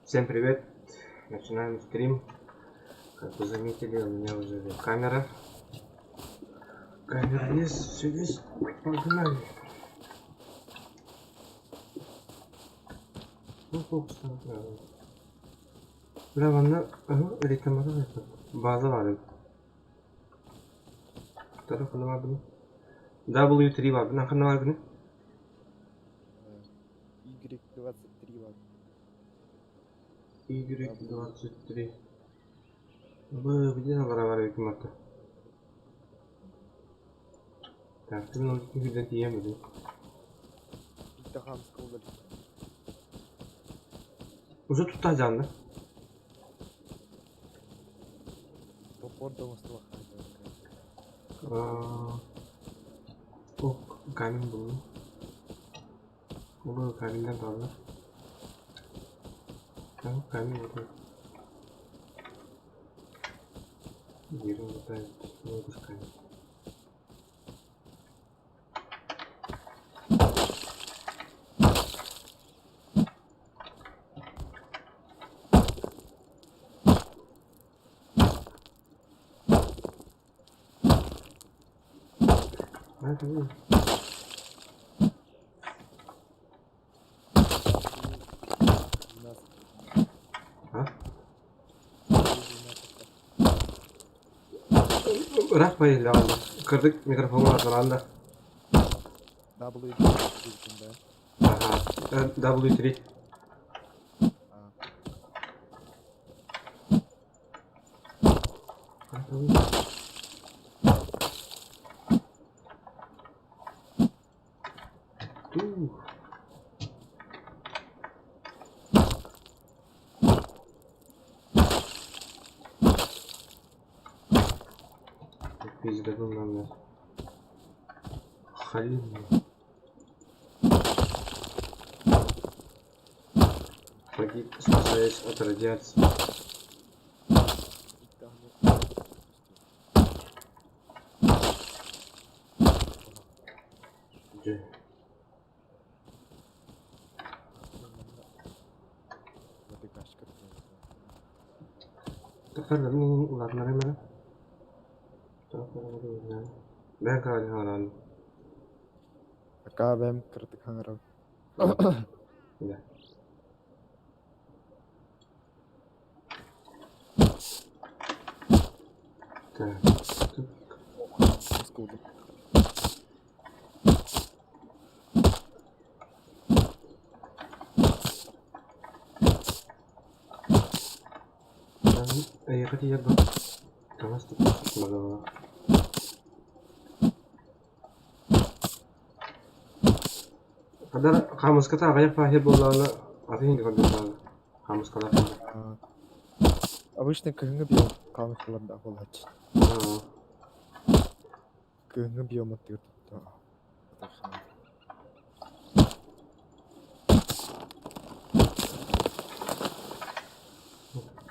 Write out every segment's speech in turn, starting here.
Всем привет! Начинаем стрим. Как вы заметили, у меня уже камера. Камера есть, все есть. Погнали. Ну, фокус там правильно. Lavanda reklamada da yapalım. Bazı vardı. Tarafında vardı mı? W3 vardı. Ne kadar vardı? Y23 var. Y23. Bu bir de var hükümette. Tertibin 12 günden diyemedim. Bir daha hamska olur. Uzun tutacağını. Topor da Mustafa. O kamin buldu. Bu kaminden kaldı. Tamam kamin buldu. Yeri orada olmuş kamin. Hadi oğlum. Ha? Bırak bayıldı aldı. Kırdık mikrofonu arkalarında. W3 Aha. W3. Hadi oğlum. Biz de bunlarla. Halil mi? Погиб, спасаясь от радиации. Где? Takardım ulatları mı? Ben kaldım halan. Aka ben kırdık hangar abi. Ya. Tamam. Hamska olur. Я хотел бы. Tamam, tutmalı. Kadar kamus kata kayak fahir bollarla atayım diye kadar kamus kata. Обычно кыгыңы биом камышларда болот. Кыгыңы биом атыр.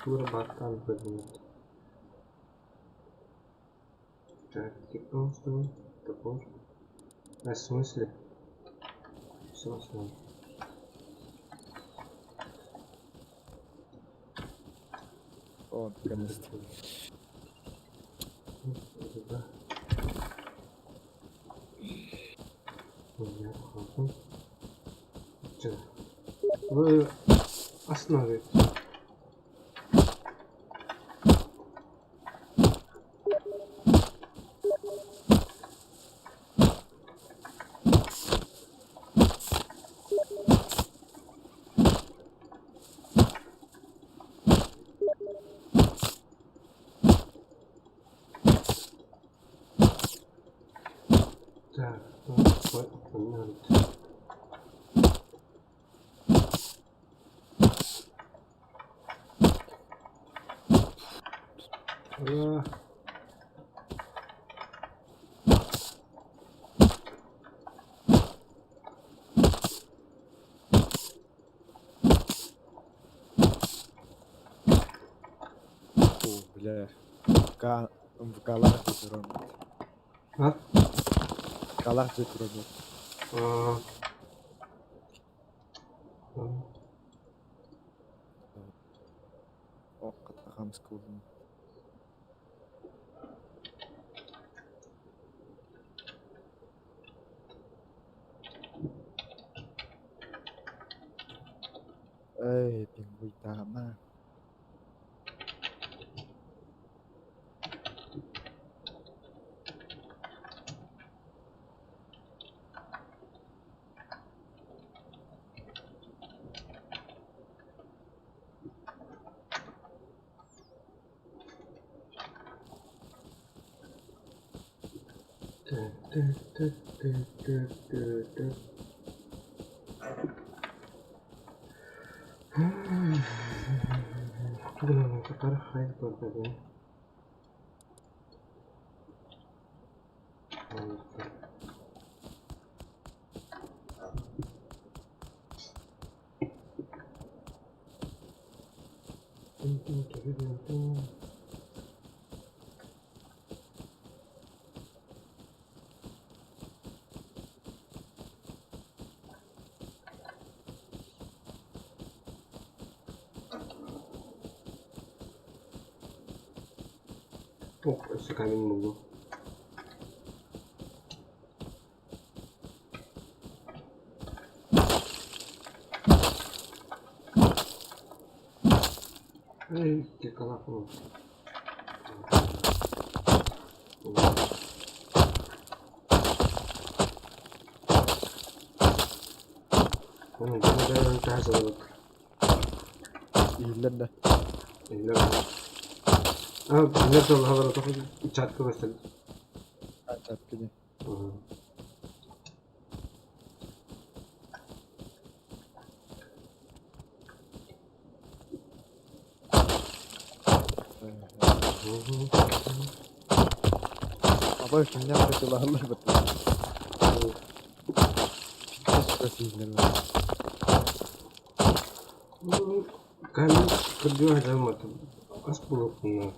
Pura battal bölümü. Taktik olsun. Topor. В смысле? В смысле? О, наконец-то. Да. Я хожу. Что? Вы остановитесь. Так, понятно. О, бля. В калах жетер. А? Калах жетер. Камск болдум. Эй, пингуй тама. Bunu kadar hayır böyle. Oh, ese camino mulu. Ay, qué carajo. Bueno, yo me quedo en casa de look. İyiler de. İlla ben. Ah, ne zaman havada topu çatkı mesela. Açat gidi. Aba kimden kaçılarlar batı. Fitness sırası iyiler var. Kami kerja aja macam as buluk nih.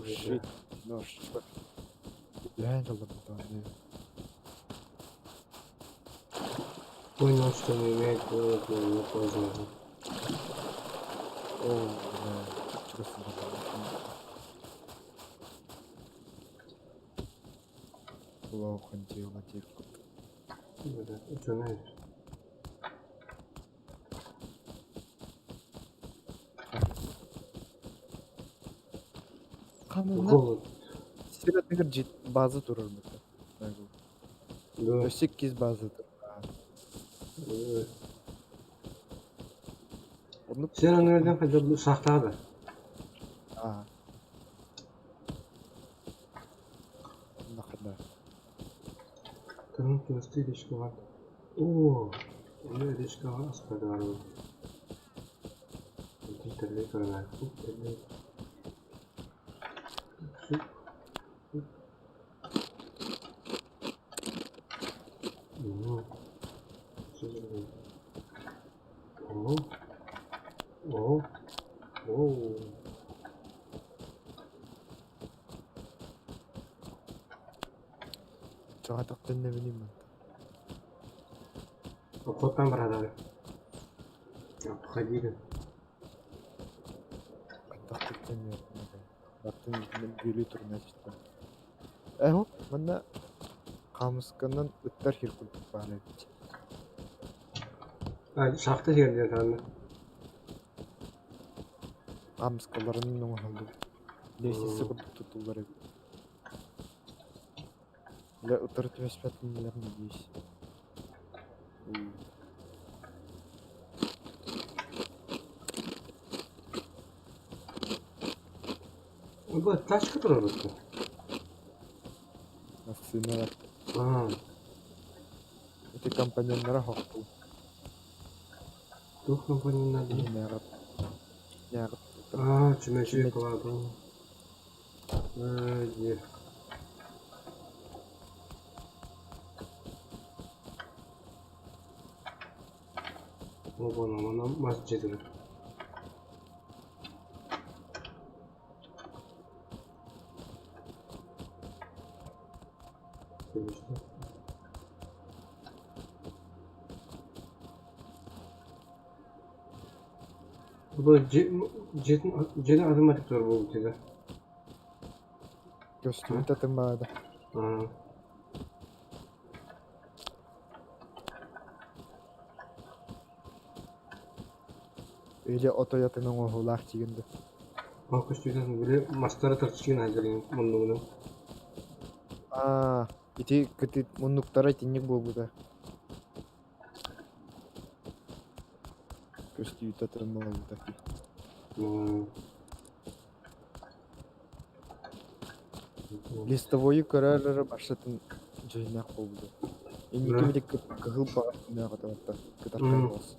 Shit. No shit. Bak. Lanet oldu bu tane. Понял, что не имеет не поздно. Oo. Şurası da var. Плохо дело тихо. Что знаешь? Kanında Голод. Siratigir bazı durur mu? Да. 8 bazıdır. Onu Sen onu nereden kadar sakladı? Aa. Ne kadar? Там просто речка. О, у меня речка Аспадарова. Интернет канал. Интернет. О, о. Çok taktın ne bileyim ben. Охотно продали. Обходили. Taktın ne bileyim. Baktın yüzünden gülü turuna çıktı. Hop bana Камсканан өттөр хэр курдук баалаа гэж. Шахта жерден тааны. Камскаларын нуга халду. Лесиси курдук тутулар эди. Ле өтөрт веспетин лерни дейс. Bu taş kadar orası. Aslında Aa, эти компаньонlara haklı. dur kompanyanın adı. Yarab. Yarab. Aa, çimeşi kıladı. Hadi. O bana masjid. İşte. Bu C'nin automatik zor buldu dedi. Көстүмүн татынбаады. Aa. Öyle otoyatının oğulak çigindi. Bak üstüden böyle mastara tartışken hazırlayın bunu. Ити кыты муннуктара тинник болбуда. Көстүмүн татынбаады. Листовойу көрөрөр башатын жыйнак болду. Эндики мидик кыгыл багатына катабатта. Кытаркай болс.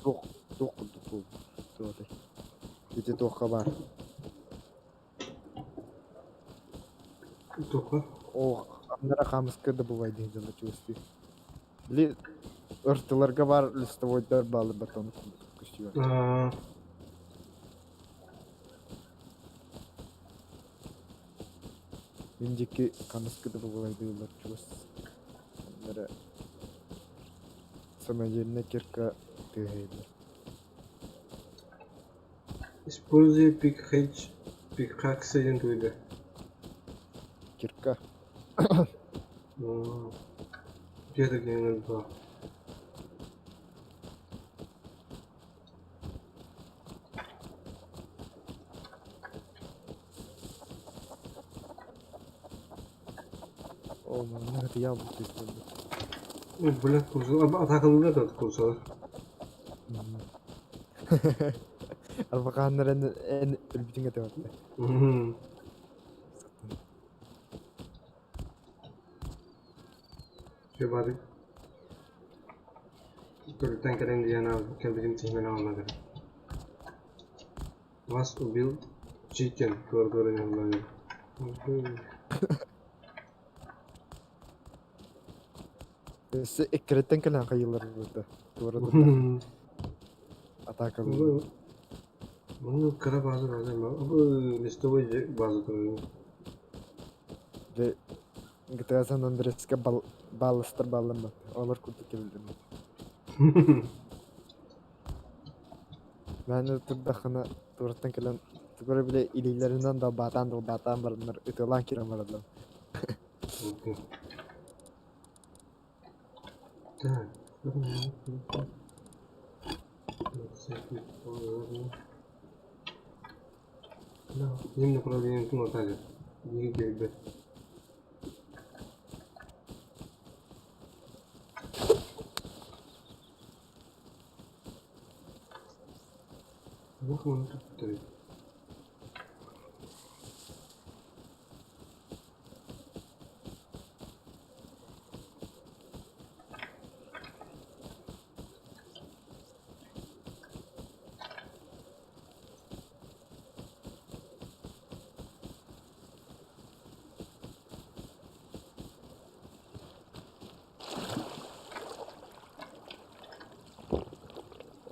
Тох курдук болду. Тодай. Ити тохка бар. Тока. О, андара камыска да бывает дегенде чувствую. Ли ыртыларга бар листовойдар балы батон көстүмүн. Эндики камыска да бывает дегенде чувствую. Андара самодельная кирка тыгайдыр. Используй пикаксы деген туйды. Кирка. Где-то где-нибудь два. О, мына это яблоко изделие. Блин, атакалыда да курсалар. Арбакандар en өлбүтүнгө тебатты. Şey bari. Çocuktan gelen diyen abi. Bizim çizmeni almadı. Was убил chicken. Doğru yanımda. Се экреттен келен кайылар burada. Doğru атака Bu bunu kara bazı var ama bu listede bazı duruyor. Ve GTA San Andreas'ka balыстар баллам бар. Алар курдук келдим. Мен турдахана тураттан келен тугара биле илейлеринен да батан барындар өтөлан кирем барадым. Так. Им направление туда также. Двигатель. Вот он тут.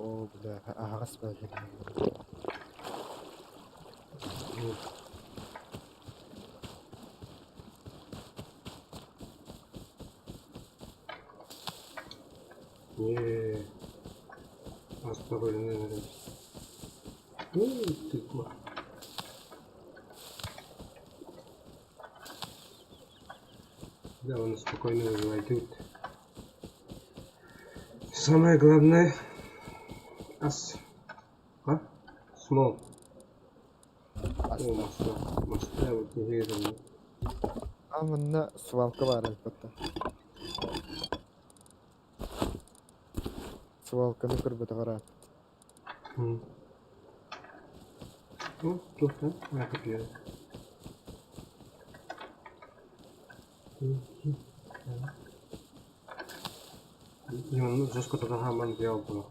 О, бля, ағас ба екен. Спокойно, наверное. Тыква. Да, он спокойно войдет. Самое главное, small. О, моста вот не видно. Мына свалка бар албетте. Свалканы көрбөтө кара. Ну, тут, да? Я купил. Именно жестко тогда хаман делал было.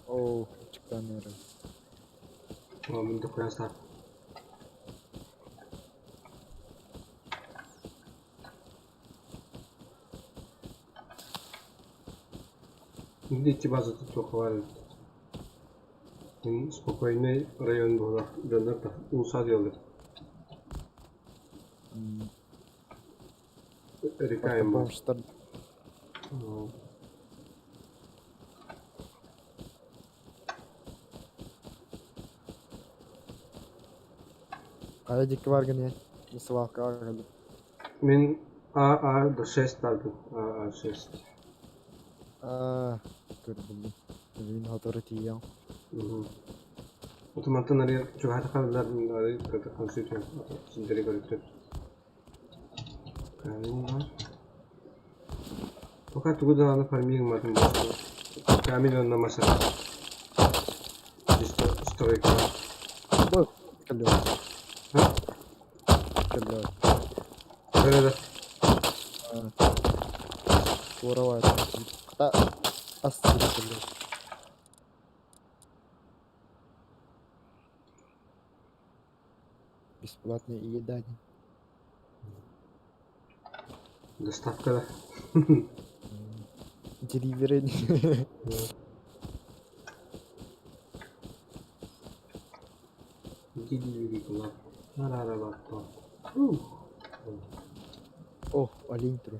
О, чыктан ары. Мынды коясыздар. Видите, база тут только варит. Спокойный район была. Донор улсад yoldur. Рекаем бар. Бомжтар кая дикки барган ya. Свалка арган. Мен А6 бардым. А6. Көрдüm. Мен хатары тияң. Otomattan araya çok hata kalırlar. Arayı kata konuşuyor. Sizleri görüntü. Kamil var. Fakat bu da anı farming vardı. Kamil onunla masa. Story var. Bu kalıyor. Ha? Kalıyor. Böyle de. Скоро var. Hatta asıl kalıyor. Бесплатные еда. Доставка da. Delivery. Delivery kullan. Ara bak. Oh, олень tur.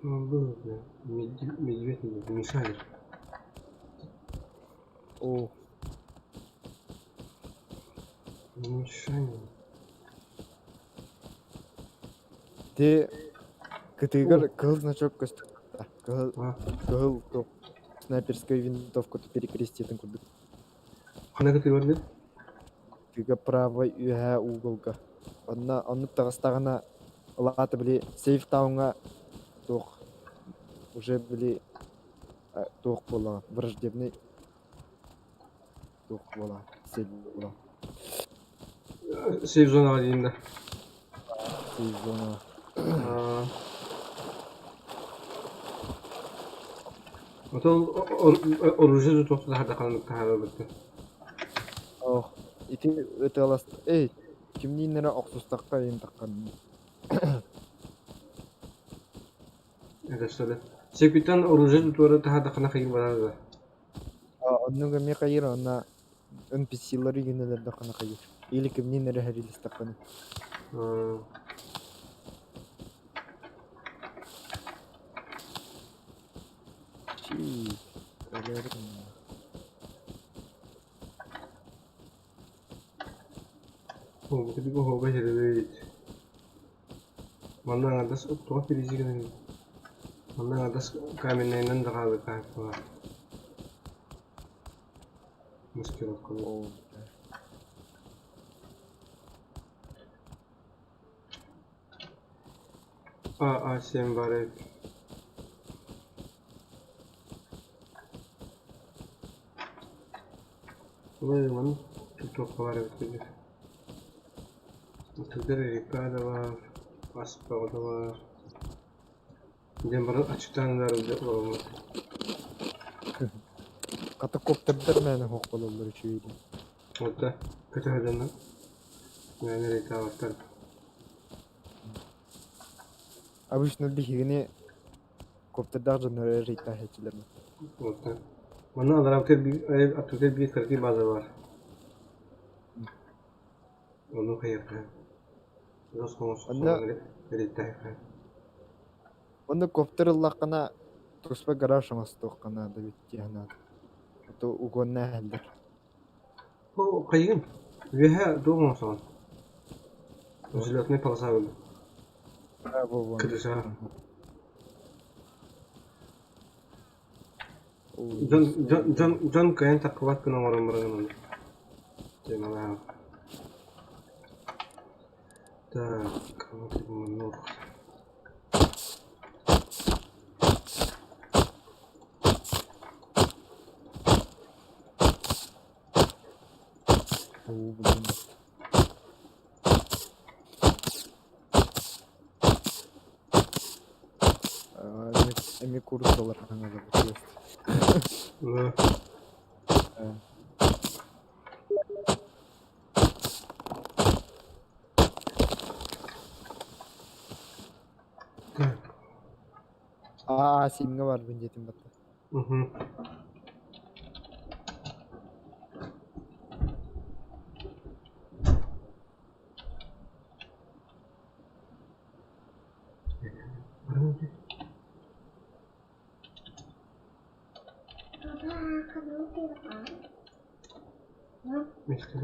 Был, медведь мешали. Oh, Мешали. Ты категор кыл значок костюм. Кыл топ. Снайперскую винтовку-то перекреститін курдук. Қана катый бар деп? Тыга правый үһә уголга. Онны тагыстагына латы били сейф таунга тох. Уже били тох бола. Враждебный тох бола. Цель бола. Сейф зонаға дейін да. Сейф зона. Отол оружие да тоқты харда қаланып тағады бітті. Ох, ити өте аласты. Эй, кимниннері оқсустаққа ең таққан. Это что ли? Секретан оружие да туары тағады қана қайыр барады да. Онның көме қайыр, онна NPC-лары генелерді қана қайыр. Или кимниннері härиліс таққаны. Чii, ölerim ya. Bu bir hoba жеребейт. Мандан адас тоға перезигінен. Мандан адас каменнайнан да қалды кайфыға. Маскировка. О, А7 бар еді. Олай маны топқа бар еді. Türkler reka da var, Aspava da var. Dem bana açıktan da olmalı. Катакоптердер мәні хоқ болалар үшейді. Orada kötü hocamdan. Yani reka var. Обычно бігіне kopterдар жанары рейта хәчілер. Orada. Bana Atatürk bir karki bazı var. Onu kayırken. Dost konusu sonra reka yapar. Оны коптер лаққана туспа гараж шамасы тоққана да битти хана. То угонна хәлдер. O kayın. Veha doğum son. Özületne palasa oldu. Во. Kırışa. Ой, Can kayan takıvat kına varan bırakın. Cemalar. Так, вот это много. блин. Эми курсалар ханага бутылыс. Да. Simge var ben jetim batta. Mhm. Mister.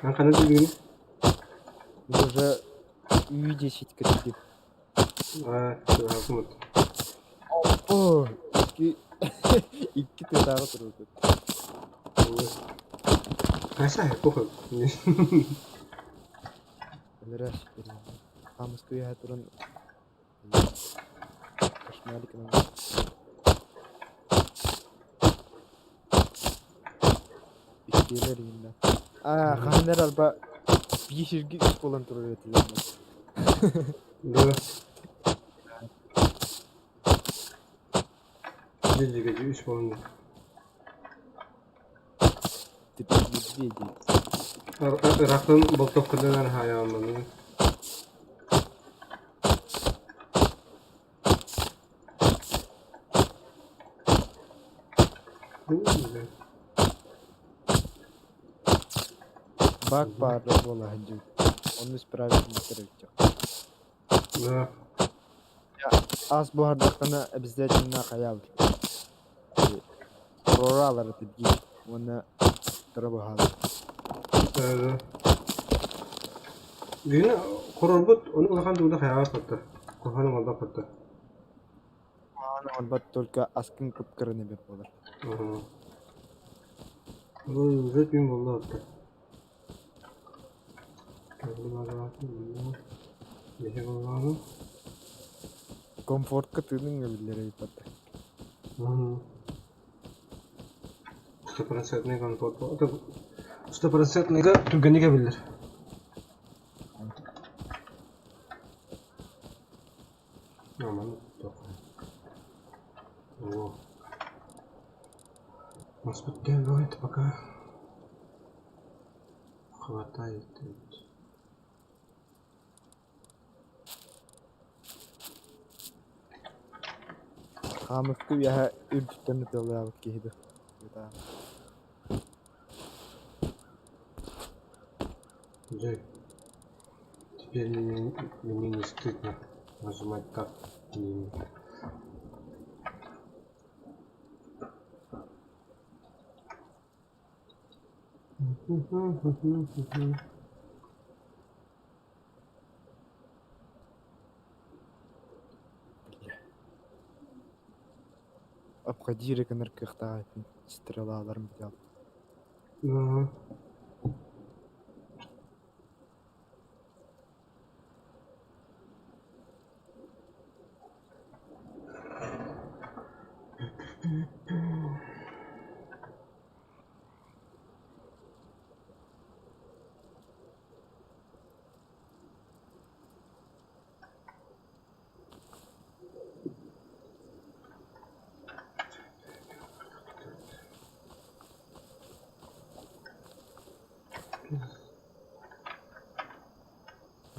Ben kana diyorum. Burada iyice shit kırdı. Hakımız. Oh, iki tane durdu. Kaçta ya kokul. Bener şekerim. Kamus kuya turun. Kaşmalik mı? İkiler yine. Kamer alba bir şirki üst olan turu yetiyor. Doğru. Gece gece 3 falan. Tipi bir değil. Irak'ın boltok kırdılar hayalını. Bak bağırdı bola hacı. Onun üst private motor yapacak. Doğru. Az bu hardakana bizde cinna kayal. Aurora'ları tepki. Ona tarafı hal. Doğru. Gene korbut onu ulakan duda hayal kattı. Kohanın olda kattı. Ana albat только askın kıpkırını bir bolar. Bu zet bin bolda attı. Kendime rahatım. Neşe bollarım. Komfort katının gabilleri ipatte. 100% konfor. Atau 100% nega turganiga bilir. Aman. О. Господи, делает пока хватает. Kamuskı ya ürkütten de oluyor ki hidi. Джей, теперь мне не стыдно нажимать так. Обходи реконер кыхта стрелаларым бил. Ага.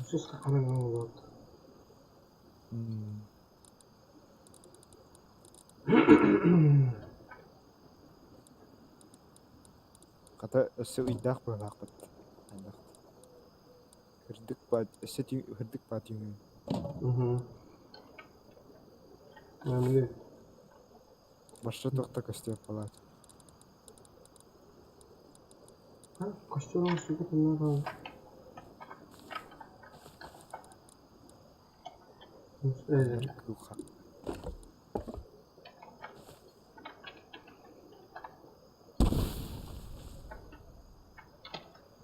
Что с такой вот? Kata össe uydaq bolaq bat. Андах. Хирдик бат össe хирдик бат юм. Угу. Yani Башта тохта көстөп калат. костюм сука bunlar. Öyle. Куха.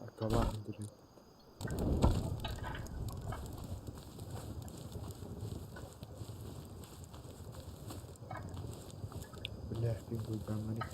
Akala indiriyor. Bile jangan nih.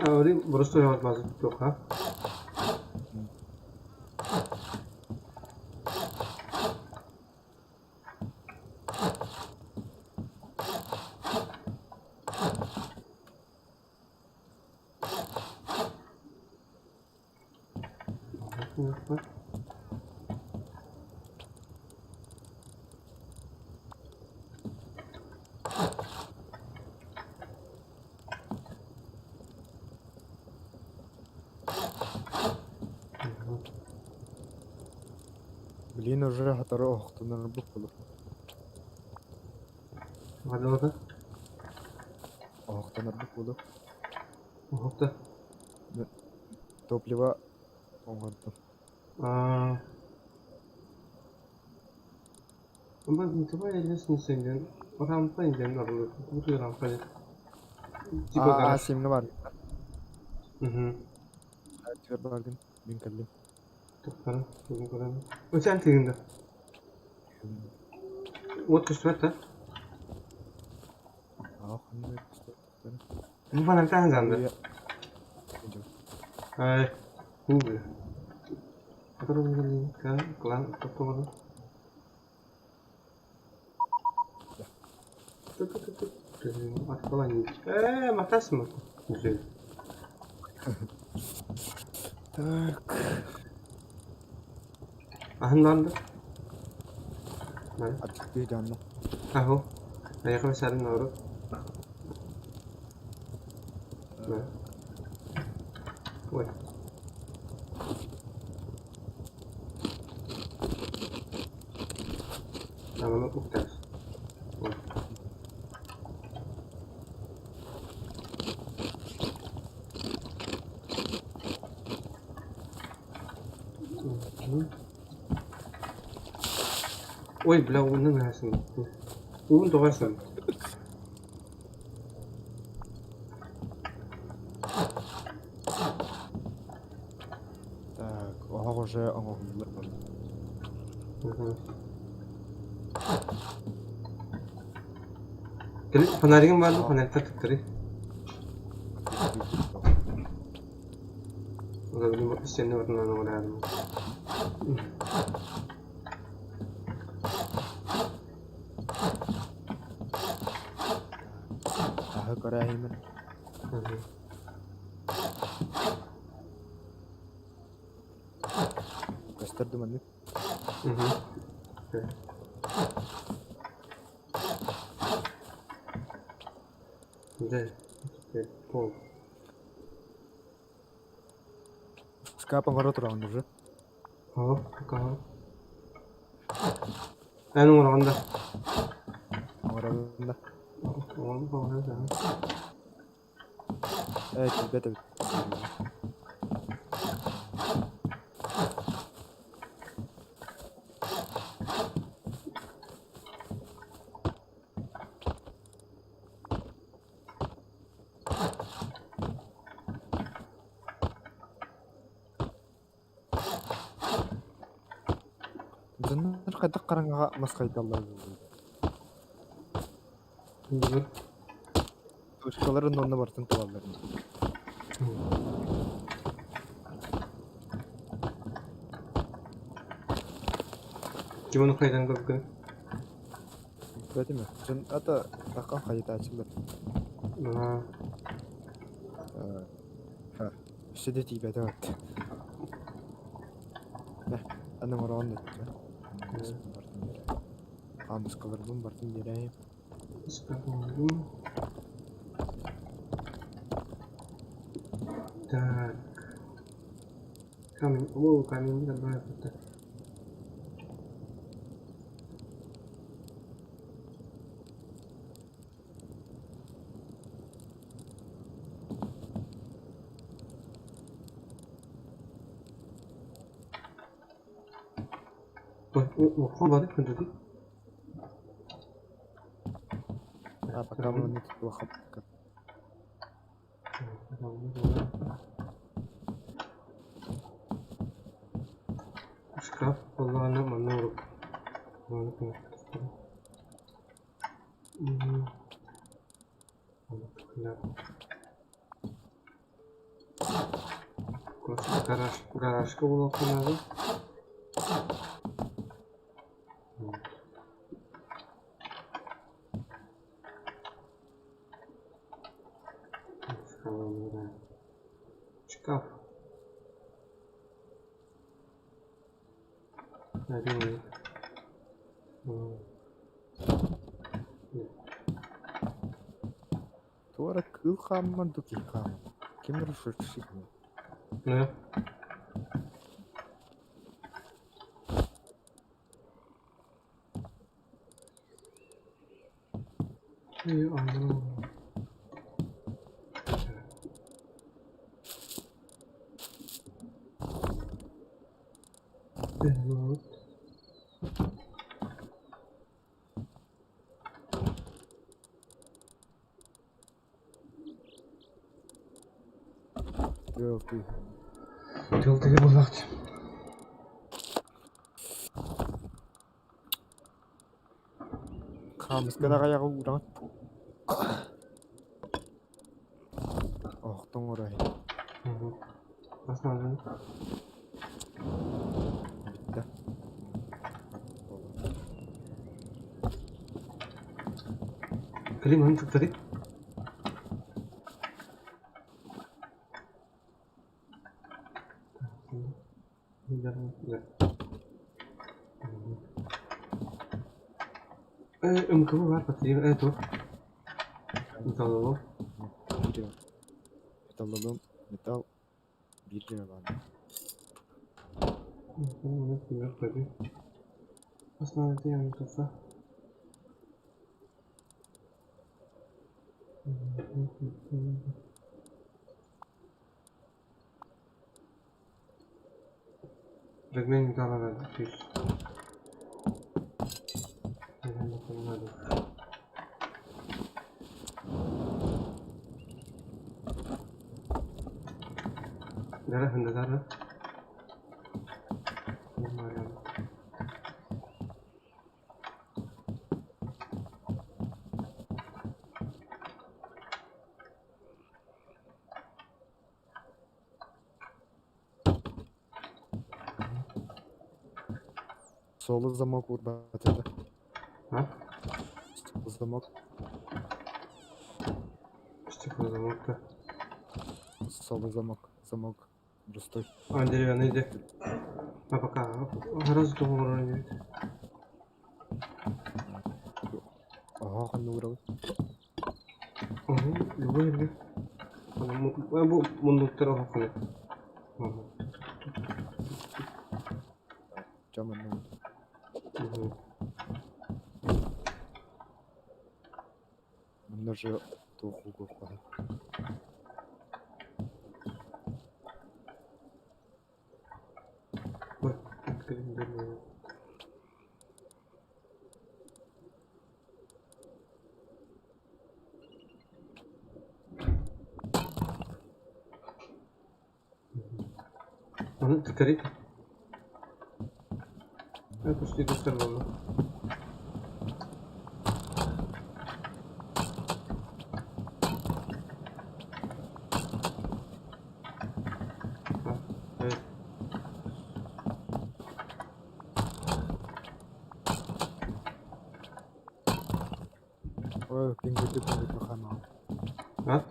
Ini baru lewat masuk tuh, ha? Beliin уже hatara oqtunar bukulu. Ada. Oqtunar bukulu. Oqta. Топливо оңгорду. Coba ya sendiri. Orang apa yang jangan orang itu orang apa ya? Tipe garas. Simni var. Mhm. Açıver bardın. Bin kallim. Tuh, kurang. Oh, cantik itu. What is that? Қандай күшті. Bu bana tang zandı. Ay, bu. Atau mungkin kan kelan atau apa? Atau lagi. Matas mah. Gitu. Так. Ahlan da. Açık bir canlı. Aho. Ayaknya besar noro. Wait. Namanya Uktas. Ой, бля, оны нәрсін. Оны доғайсың. Так, оған уже оңғылар бар. Фонаригім бар ма? Фонарикті тұттыры. Олардың үстенде орнынан орайадым. Aha көрәймін. Gösterdim anne. Güzel. Pol. Скапан ғара тұрағын уже. Као. Әнің орағында. Оңырағында. Оңырағында бағырда. Бәді бит. Зыннар қайдақ қараңаға масқайды аллай болды. Güzel. Точкаларын онына бартын туаларын. Kim onu kaydan gördün? Бәді ме? Жын ата таққан қайыта açılır. Üstü de tibede vardı. Annem orağını da tuttu. Қамыс қылырдым бартын берейім. Так. Камень. Камень добавить. Ufak balık mı dedik? Bakalım onu tuttu bakalım. Şkaf Allah'ına manıyorum. Onu konuştuk. Гаражка была надо. Шкаф. Один. Туара кыл хамман дуки хамман. Кемер шуршик мı? Ne? İyi anladım. Evet. Yok değil. Тылтыгы болат. Камыскада каяга уран. Охтон орай. Посмотрим. Да. Клим, он тылтыгы. Kamu var patlayayım. Evet o. Metal alalım. Bir metal alalım. Metal 1 lira var. Bunu bilmiyorum tabii. Aslında yani kafa. Fragment imkanı verdi. 200. Neden bakalım hadi. Nere hındalar? Solu замок урбатыда. Ha? Solu замок. Стекло замок-то. Solu замок. Замок. Пустой. А, деревянный иди. А пока. Раз договор не. Ага, ханны урабы. Ого, любой иди. Bu mundukları bakın. Camından. Bunlar же двух углов падают. Bak, открыть дверь. Onu tıkarayım. Evet, почти göster valla. Evet. Ой, пингуйты хана. Ha?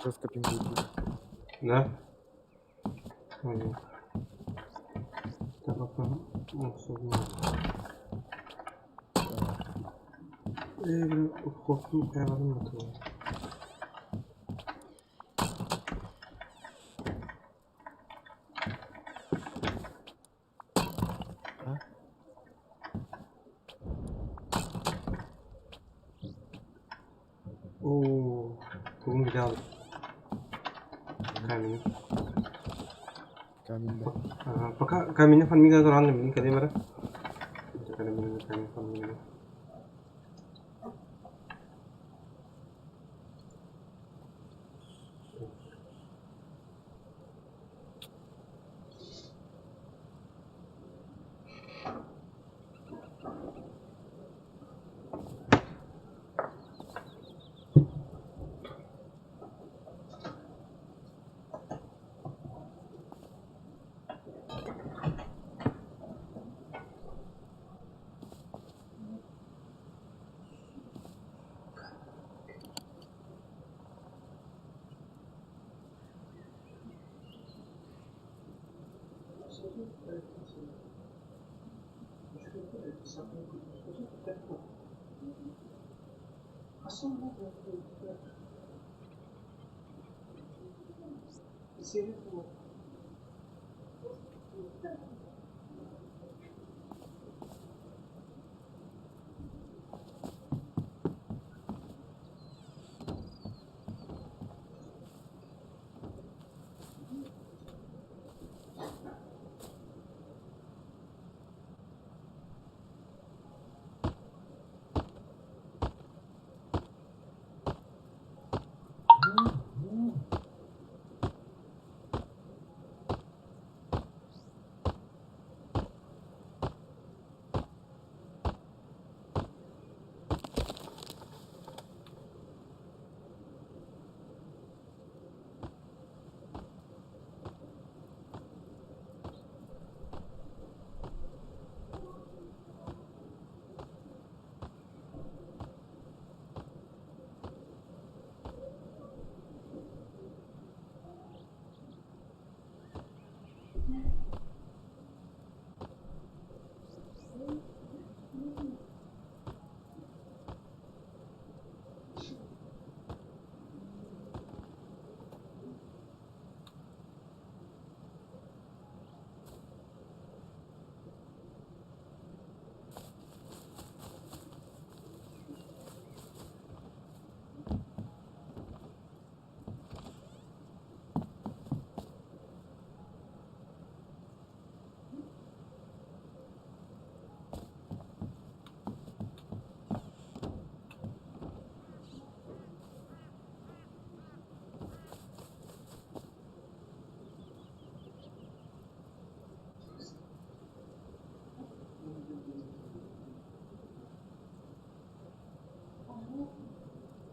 Жестко пингуйты. Да? Понятно. Так, bakalım. Nasıl oldu? Biraz korktum kayalım mı tamam? Ha? Oo, bugün bir daha aldım. Kamini. Камень, да. Пока камini fan miga doran nih, kali mana? minum ikan minum.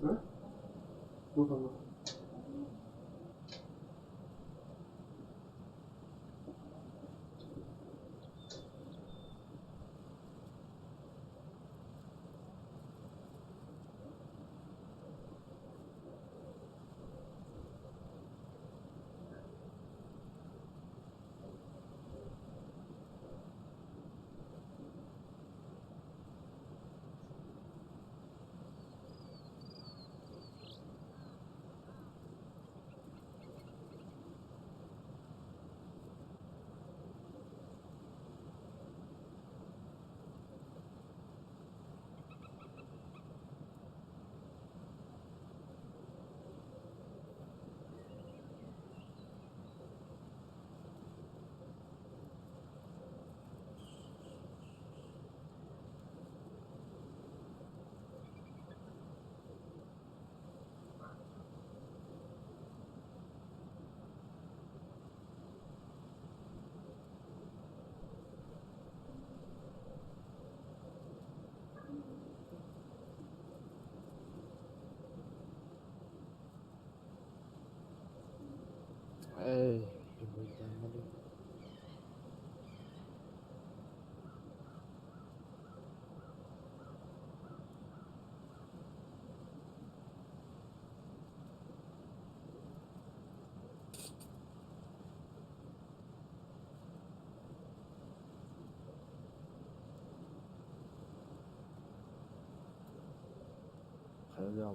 Jangan. Kayak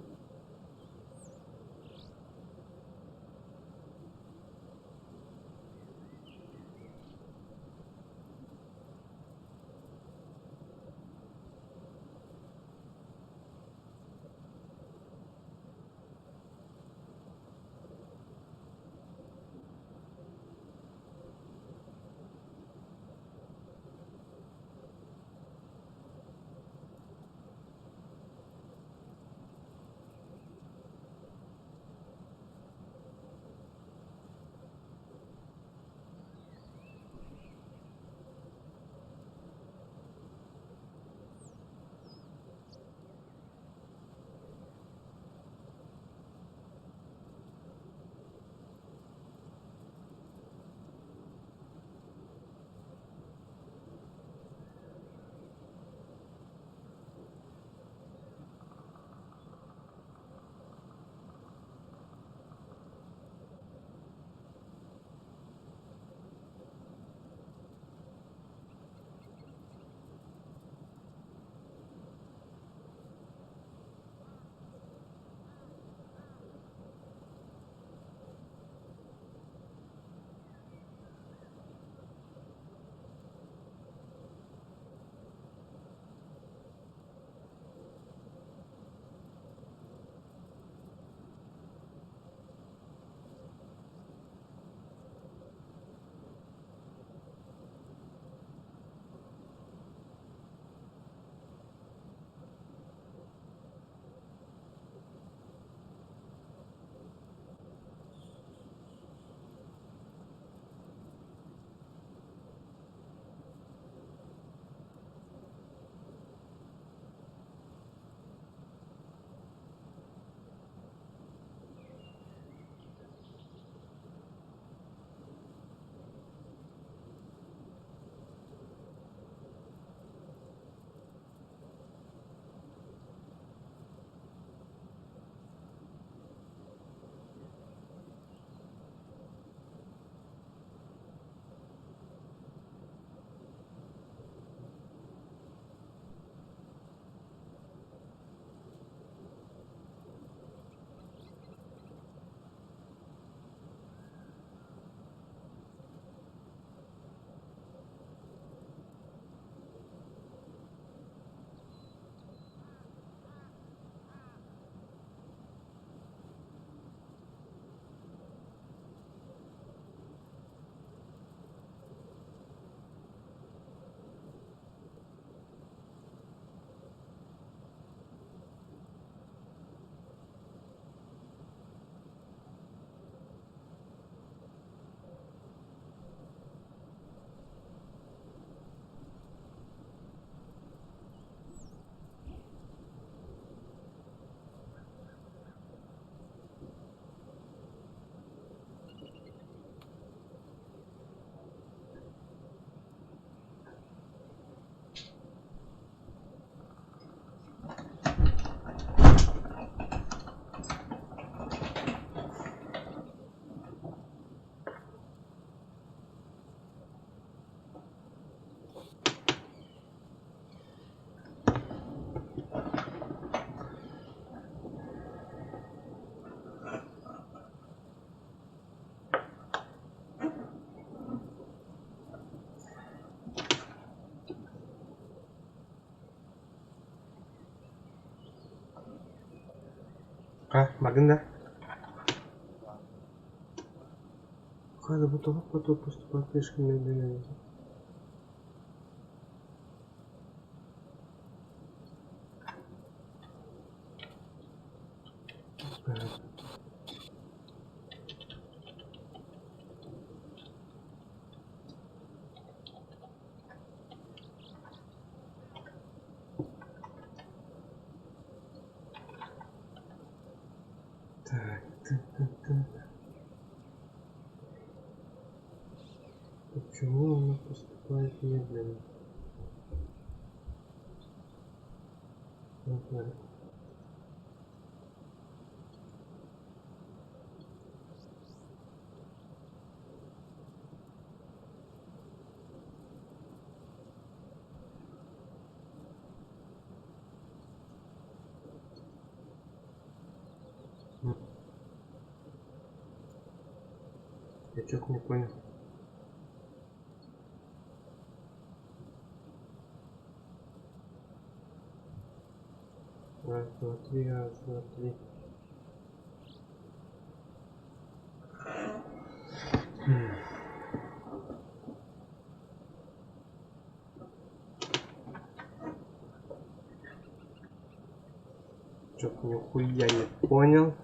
Ha, бардың да? Когда потом поступать слишком медленно. Так. Почему он поступает медленно? Ага. Я что-то не понял. Раз, два, три, раз, два, три. Что-то нихуя не понял.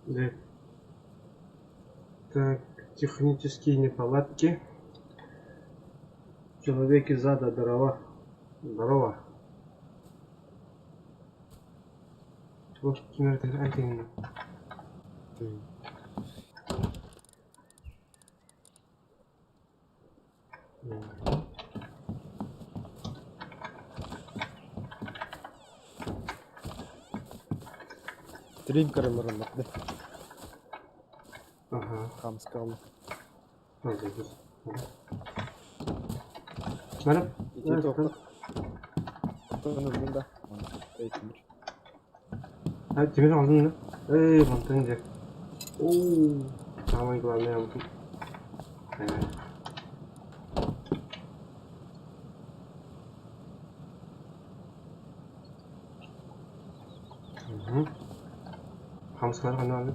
Да. Так, технические неполадки. Человек из ада, здорово. Здорово. Вот, смерть один. Ты. Стрим карамаралар да. Ага. Хамскалы. Надо здесь. Merhaba. İki topla. Toplanız bunda. Eğitimdir. Ha, demir aldın mı? Montancı. Oo. Tamam, kullanmayalım. Evet. Hı. Hamsılar kanı aldı.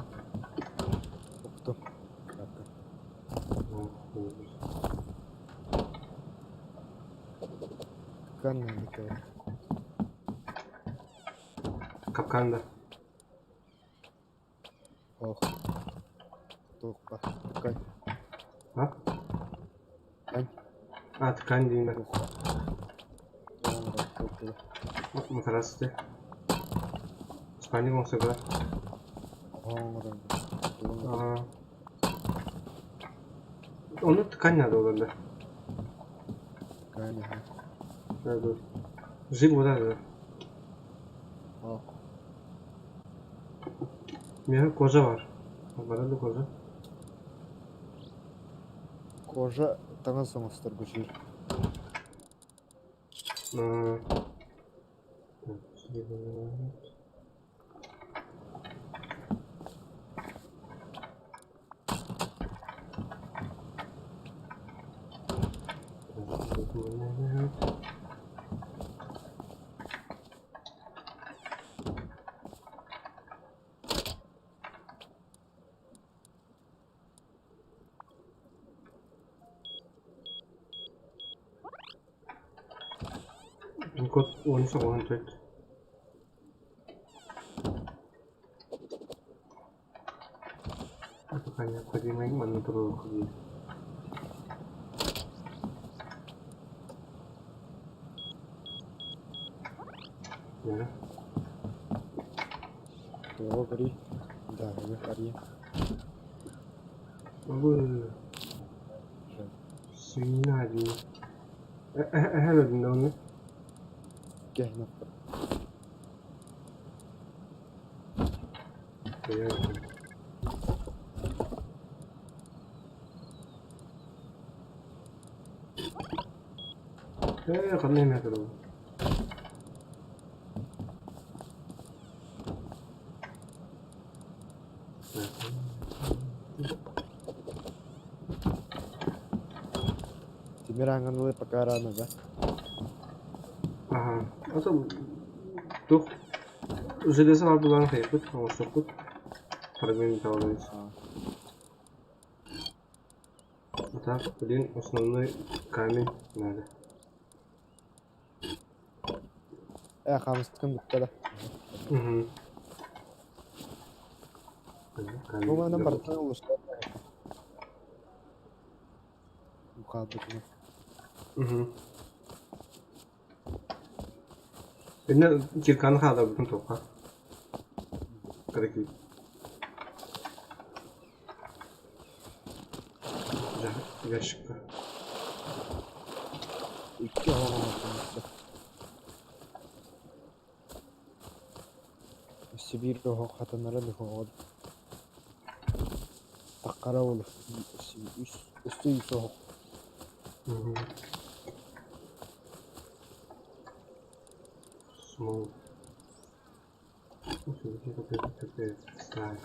Okudum. Bir dakika. Kan nerede ya? Kapkanda. Oh. Tokpa. Kay. Ha? Kay. Ha, tıkan diyeyim ben. Tokpa. Tamam da tokpa. Matarası. İspanyol olsa kadar. Oğlum. Aa. Onu tıkan nerede olurdu? Kayne ha. Nerede? Jig bu da. Al. Bir koca var. Bana da koca. Кожа таңа соңыстыр көшір. Kod 13-14. Apakah необходимо им монitoru ходить? Ya. Оғы көрей. Да, өгі қария. Bu свинья один. Hemen de onu. Gəhnə. Qanday metr u? Timir angan pakarana da. Ага. Atau tuh железо албылан хайпыт, оңоштоппут. Фрагмент алабыз. А так, блин, основной камень надо. Камыскын бутта да. Угу. Bu bana baratan oluştu. Bu kadar. Угу. Benim kirkanı kaldı bütün toprak. Kırık. Yaşıklı. İki hava olmuştu. Sibir o hatanlara da oldu. Takara olur. Üstü soğuk. Угу. Смол. Теперь ставь.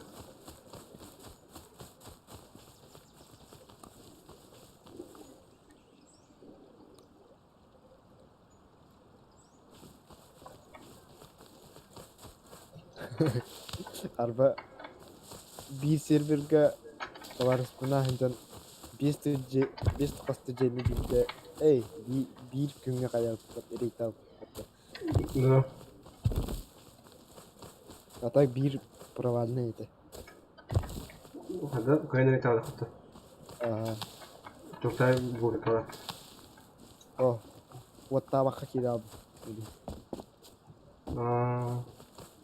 Arba bir serverga varız buna hıncan bir kastı cenni bilde bir günge kayar erek tabi. Да. Hatta bir проводныйdı. Hadi kaynağı italı hatta. Aha. Тоқтай бұл италы. Oh. Ватта бака кидаб.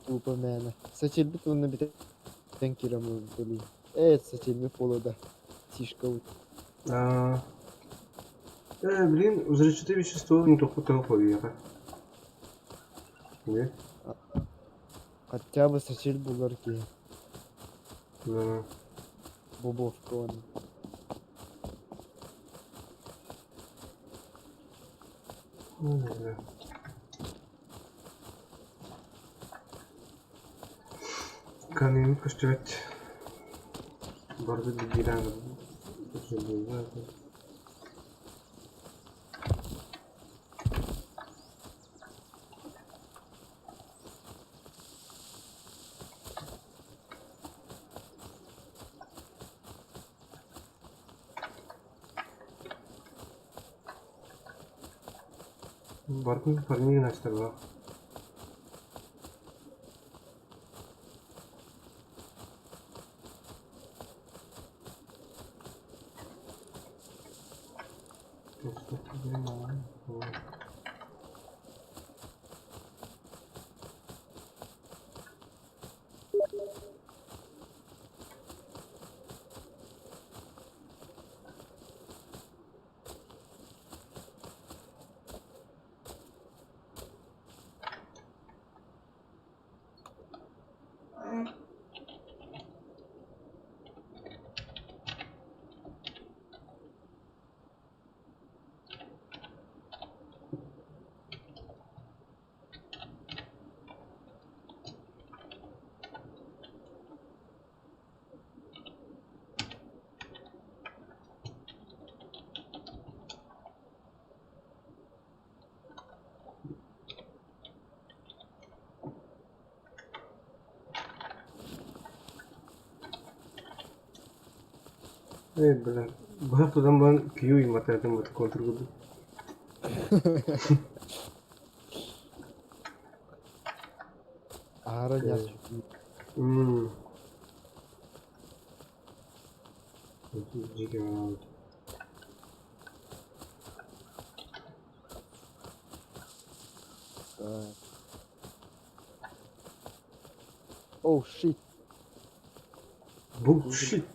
Тупо мене. Сачилбит оны бите тен кирамы были. Сачилбит полуда. Тишка вот. Блин, взрывчатые вещества не только телефон. Нет? Хотя бы сачил буларки. Да. Бобовка он. Да. Камень костюмет. Барды бигиран. Бардың парниген açtırdı. Блин. Бах тудан бан кию иматайдан бат контргуду. Ара яс. Жиге. Oh shit. Bullshit.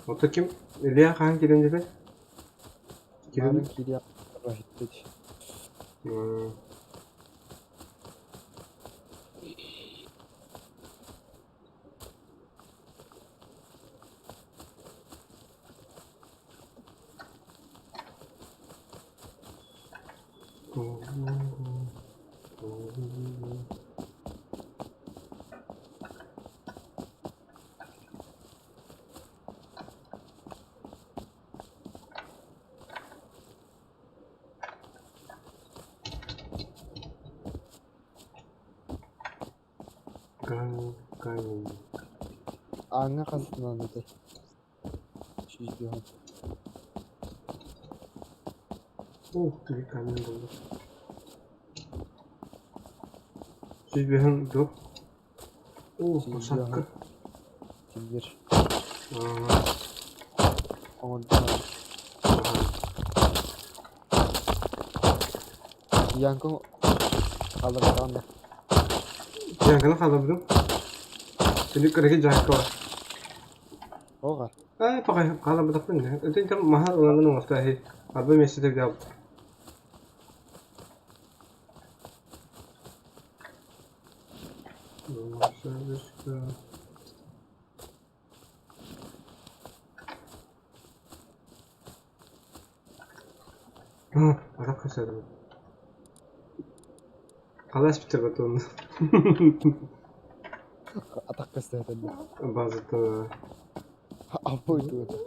O da kim? Lia hangi girince be? Yarın kiri rahit dedi. Камень. Аңа қазытынан еді. Чүйдіған. Bir камень buldum. Çizbeğin dur. Şapka. Тендер. Aha. Оңырдан. Янкың қалдырған да. Yankını kaldırdım. Şimdi kırık cahil var. Оға. Pakai kalau betul pun ya. Itu kan mahal orang orang waktu akhir. Apa mesti terjawab. Arap kaçırdım. Kalas bitir betul. Атақ кастайтын. Bazı da Апа өйтіп өтіп.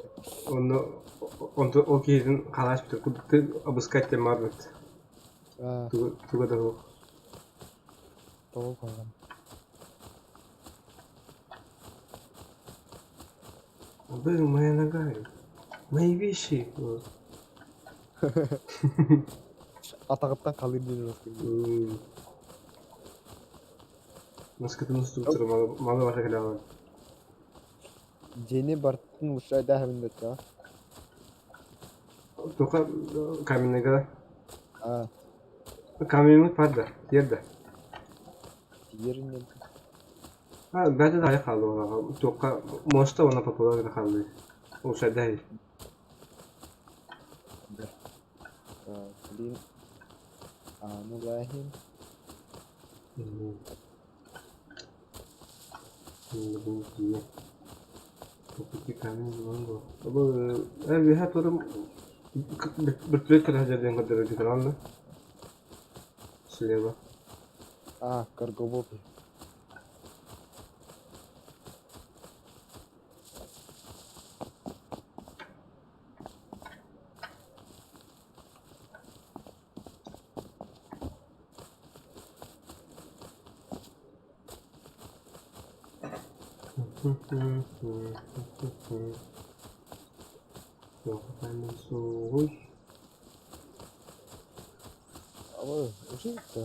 onu o kişinin kalas bitir. Kudu обыскать те marvet. Tuga da yok. Тоғы қойған. Был моя нога. Мои вещи. Атағыттан қалайын деп жатыр. Маскатын структура мало ваша калява. Жени барттың ұшайда әмін дөтті. Только каменная гора. А, Каменный падда. Yerде. yerінен. Bende de ayak kaldı ona. Только mosta ona popular da kaldı. O şey değil. Блин. Ну лахин. Bu iyi. Peki kamen zaman bu. Bu bir hat orang berpikir kerja yang kadar di kanan. Seleba. А, каргобопи. Yok ben soğuk. Ama ужасно.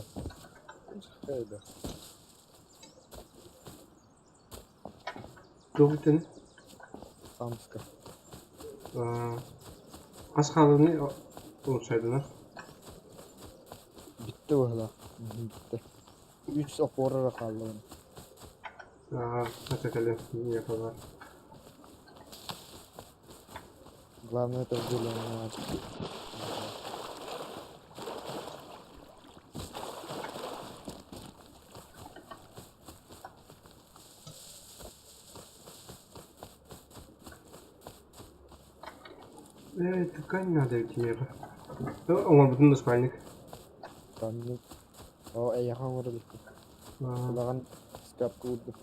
Çıkaydı. Çok bitti. Самска. Az kaldı ne olsaydılar? Bitti bu hala. Bitti. 3 opora kaldı onun. Hadi bakalım yapalım. Главное это в зеленом. Ткань надо идти мира. Он бүтін спальник. Памятник. О, аяққа орып кетті. Құлаған скапка urdu.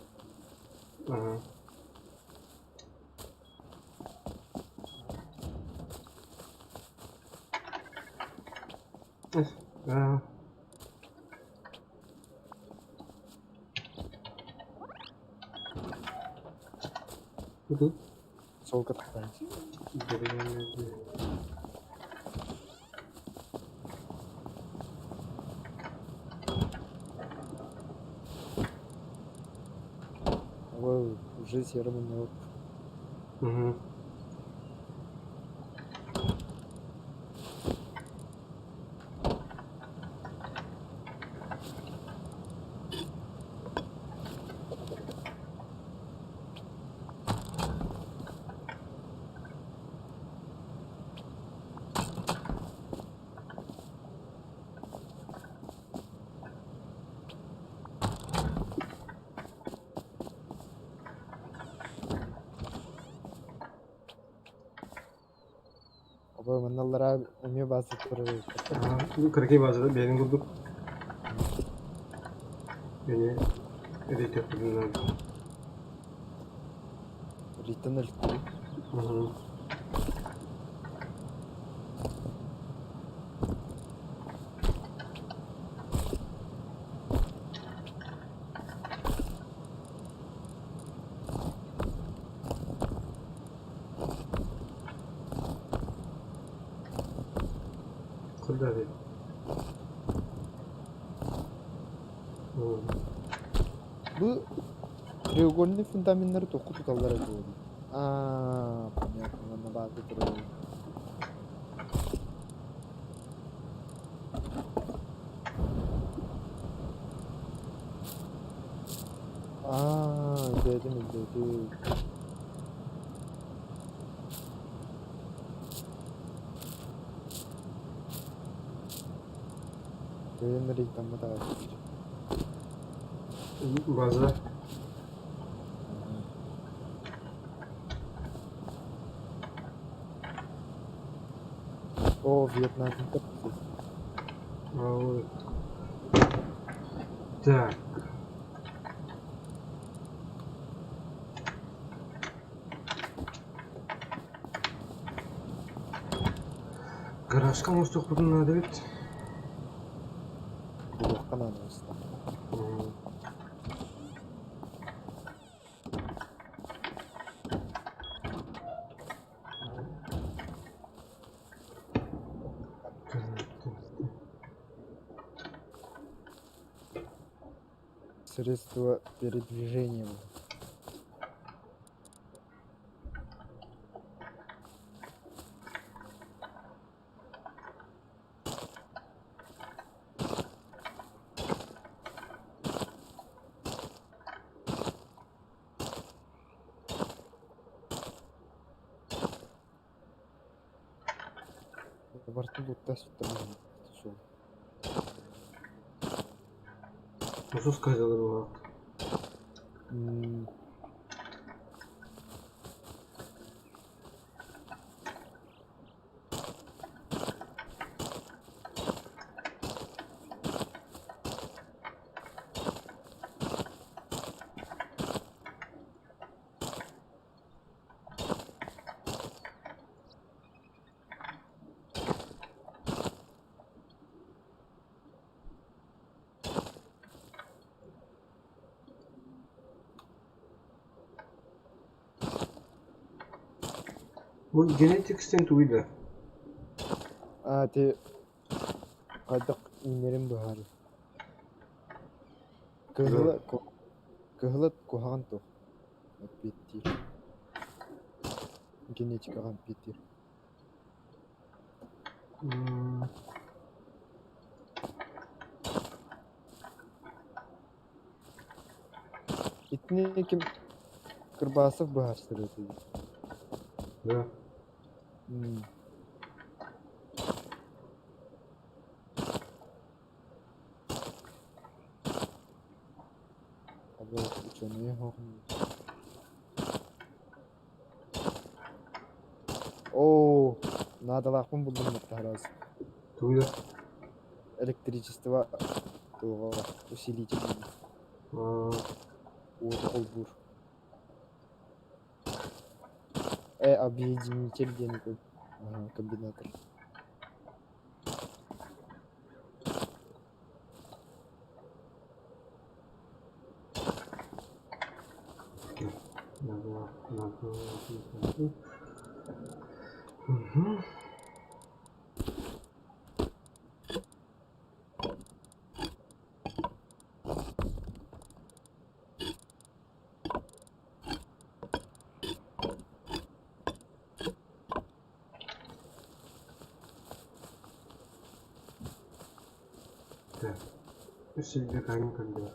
Budu. Сол катықтан. Ой, уже серый минут. Угу. Ой, мыналар эме басып турат. Кыргый базада бeni bulduk. Beni edit yaptılar. Ритен өлтү. Hı. da değil. Bu треугольник фундаментleri току туталлар болду. Понятно, на базы туралы. Izledim. Benim reklamı da var. Bazı O Vietnam'ın kapısı. Так. Гаражка мосток будем надо ведь. Блокка надо уста. Средство передвижения. Борту будто сюда. Ну что сказал его? Bu genetik stentuydu. Te qadak inlerim bahar. Кыһылыт куһаҕан туох. Биттир. Генетикаҕан биттир. Итне ким Кырбасов бахар сырыты. Да. Абы ученые хохн. О, надо лахмын булдым маттарас. Туйда. Электричество туга усилитель. Вот олбур. Объединитель денег. Комбинатор. Так. Şimdi kaynım kalıyor.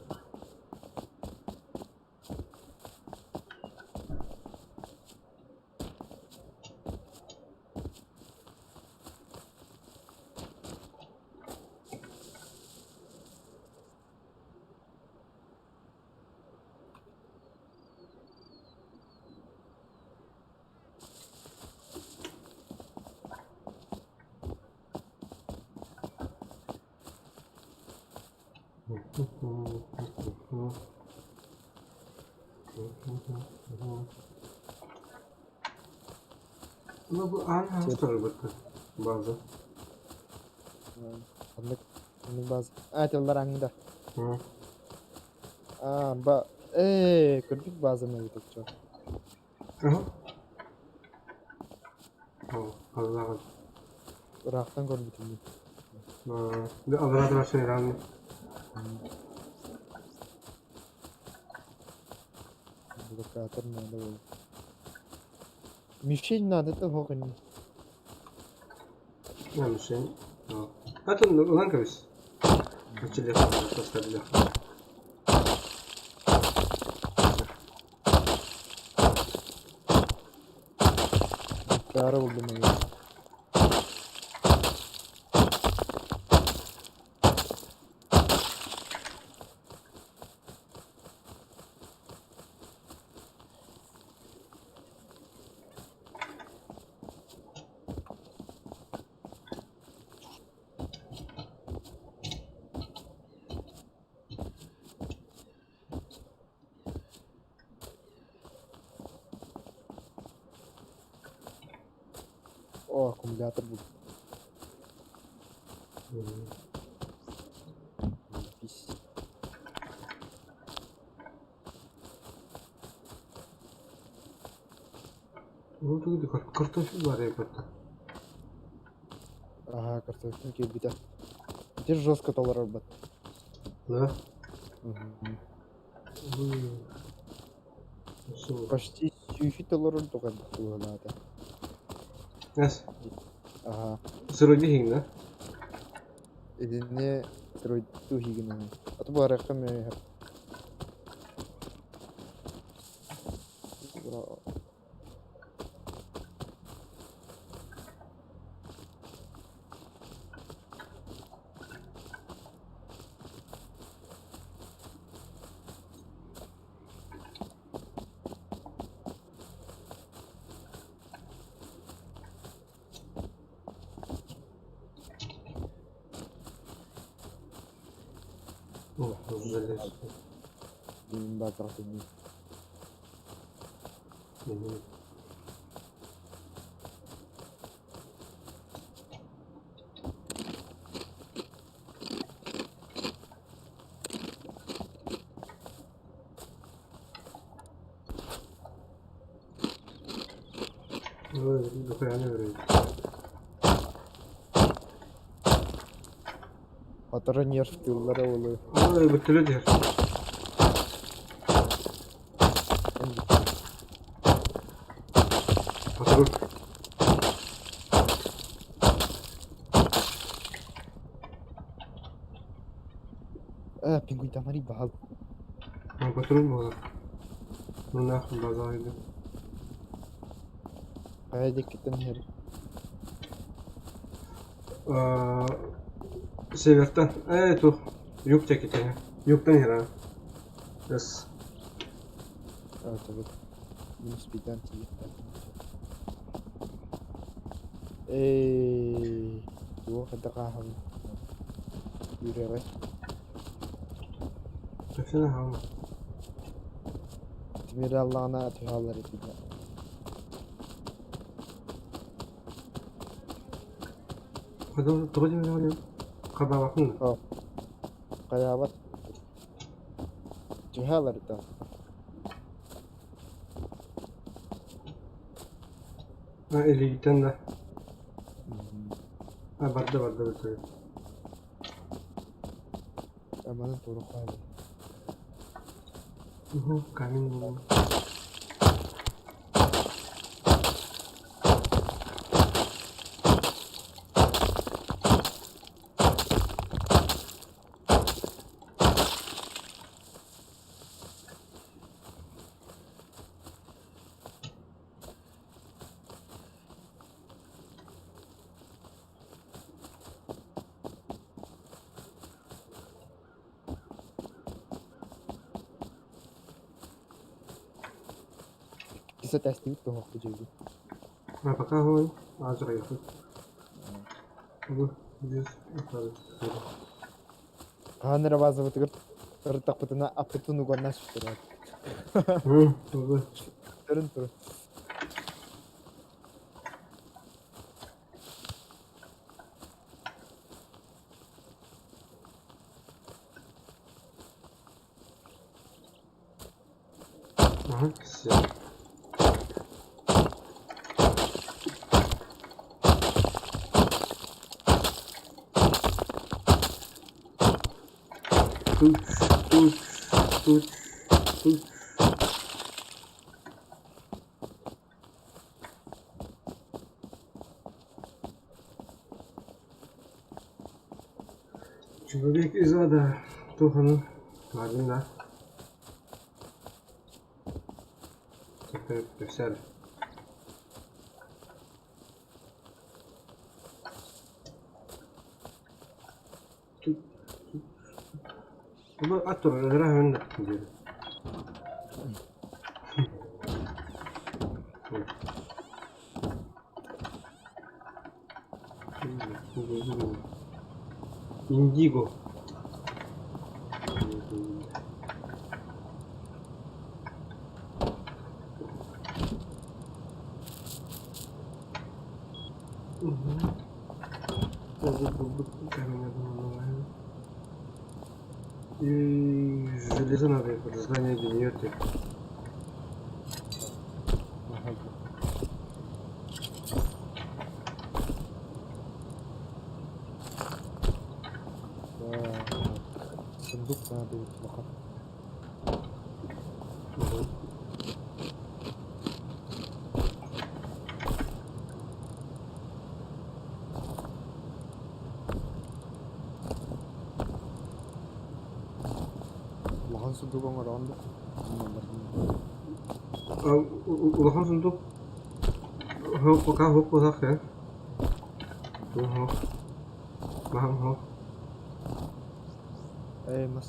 Ama bu an hasta bakın bazı. Anlık bazı. Yollar hangida? Hı. Kırdık bazı mı gidecek? Aha. Allah'ım. Irak'tan gördüm. Bir de Alvarado var şey herhalde. Блокатор надо было. Мишень надо того, конечно. Yani şey. Zaten ulan kavis. Açılıyor. Gösteriliyor. Кара buldum ben. O akümülatör buldum. Pis. Ну, тут картофель var ya burada. Ага, картофель кебита. Где жестко толар бат. Да? Nasıl? Почти сюхи толар только надо. Yes. Ага. Sıra değil ne? Эдине строй тухи гина. Ату бара камера. Oh, güzel. Benim bakarım. Öyle bir kıyane vereyim. Atara nerf yıllara oluyor. Öyle bitiriyor diyor. Patron. Pinguin tamari bahal. Patron mu? Bunu nakıl bazaydı. Haydi gittin her. Severten. Evet o. Yük ceketi. Yükten yara. Yes. Evet evet. Bunu speed'den çekip. Yok hadi kahve. Yürüyerek. Hepsine hava. Timir Allah'ına atıyorlar ettiler. Hadi tabi mi oluyor? Kadar bakın mı? Oh. Kayabat. Tühalar da. Ha eli gitten de. Ha barda bitiriyor. Amanın doğru kahve. Kamin bu. Bisa testing tuh waktu jadi. Apakah hoi? Azra ya. Bu düz yukarı. Kanera bazı betul tertak betulnya apa tuh nunggu nas sudah. Bu. Turun turun. Aha, güzel. Tuç, tuç, tuç, tuç. Человек из ада, Тухану, ладно, теперь присядь. والله أكتر دراهم منك كتير. Индиго. И железо надо, это здание гниете. Mahal. Sunduk sana da bakar. Lahan sunduk ama randı. Улахан сундук хок босақ ya. Хок. Махам хок. Mas.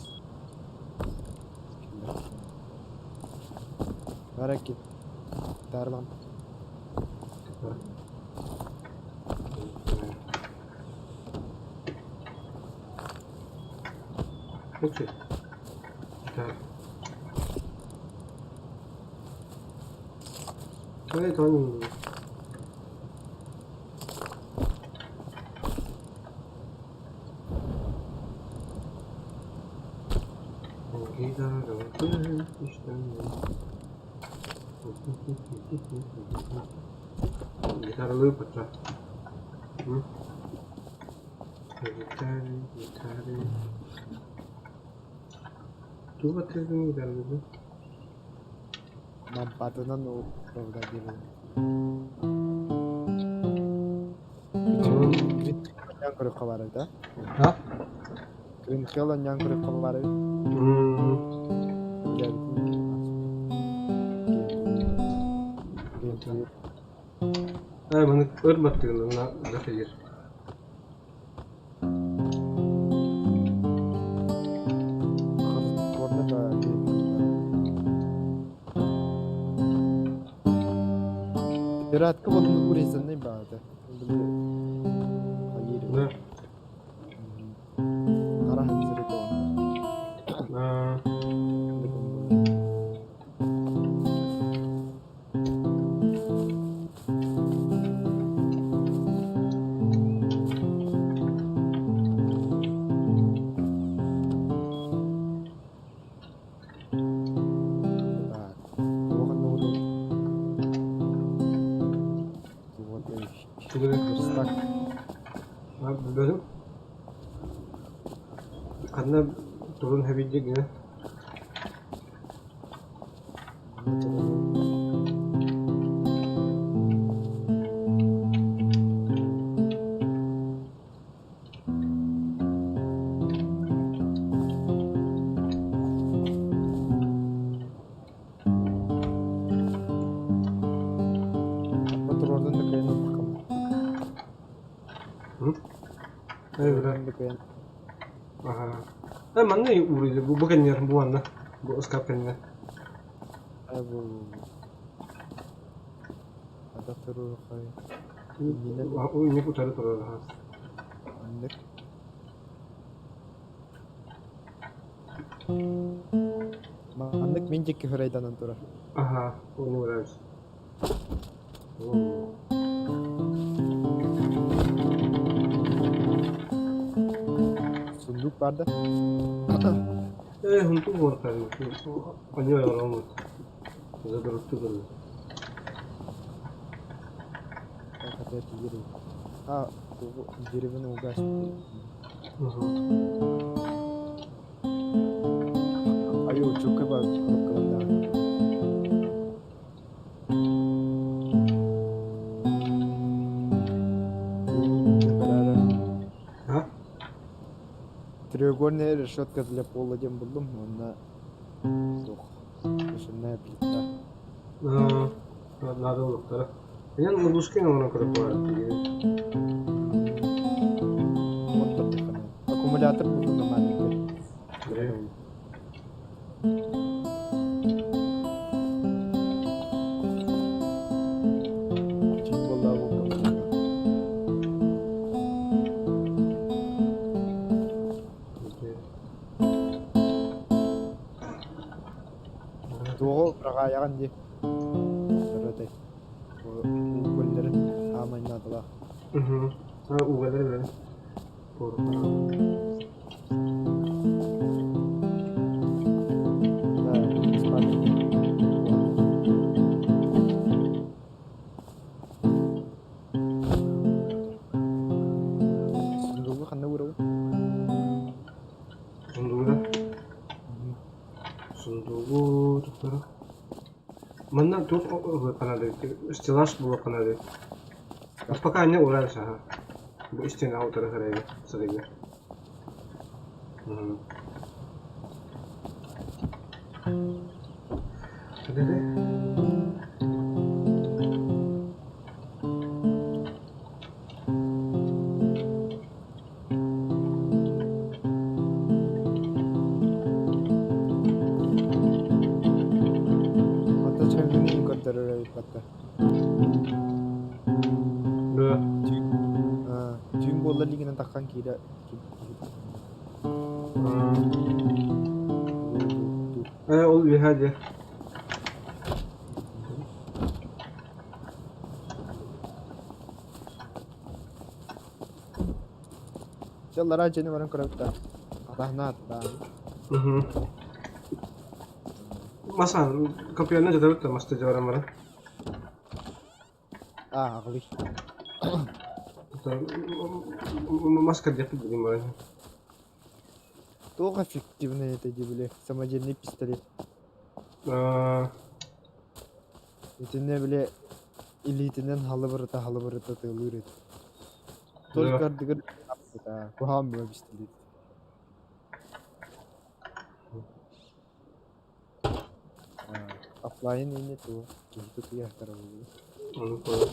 Hareket. Darlan. Okey. Gitar. Hey, Tony. Gitarı işte. Gitarı pecah. Gitarı. Tuh baterai ini gitar gitu. Mampatunan o udah gitu. Yang kere kabar itu. Hah? Green Hill yang kere kabar itu. Mana örbat diyorlar na bakıyor. Berat ke bolumda urezan ne bade. Hayır. Ne? Kara hemzire de var. Benim karena turun heavy jig ya. Motorlardan da kayan bakalım. Berat. Da kayan. Mana udah bu bukan ya bukan lah, bu uskapkan ya. Bu ada terus kayak Ini putar terus. anlık. Anlık mincik hüreyden antura. Ini udah. Sunduk vardı. Untuk worker itu aja orang bisa terus tuh. Katanya diri. Bu diri bunu ugas. Ayo çok kaba kırıklarında. Ha? Треугольная решетка для пола дем buldum mu? Onda yok. Düşünmeye birlikte. Надо улуктара. Мен лыбушкин ona кырып барып. Motor tekene. Akümülatör buldum hemen. Vallahi buldum. Doğu bırakayan di. Sırada. Bu gollerin amaynadılar. Ha, ugalar böyle. Porfa. Da İspanya. Sunduğu kanına vuralım. Sunduğu Sunduğu tutarı. Mana тут kanada. Стеллаж bu kanada. Пока не урайся, ага. Bu istediğin autora karayla. Sırayla. Hadi de. Hatta çevreni yukarıda hatta. Dua. Tüm bolla ligine takkan kira. Ol bir hadi. Çallar aceni varan kırıkta. Adahna da. Masa kapıya ne kadar tuttu masa cevara mara. Ağlı. Mas kerja tuh di mana? Çok efektifne yeteci bile. Samaceni pistolet. Yetinne bile elitinden halı barıta tığılır et. Tol kardıgır yaptı. Kuham bir pistolet. Offline ini tuh. Gitu tuh ya tarafı. Onu koy.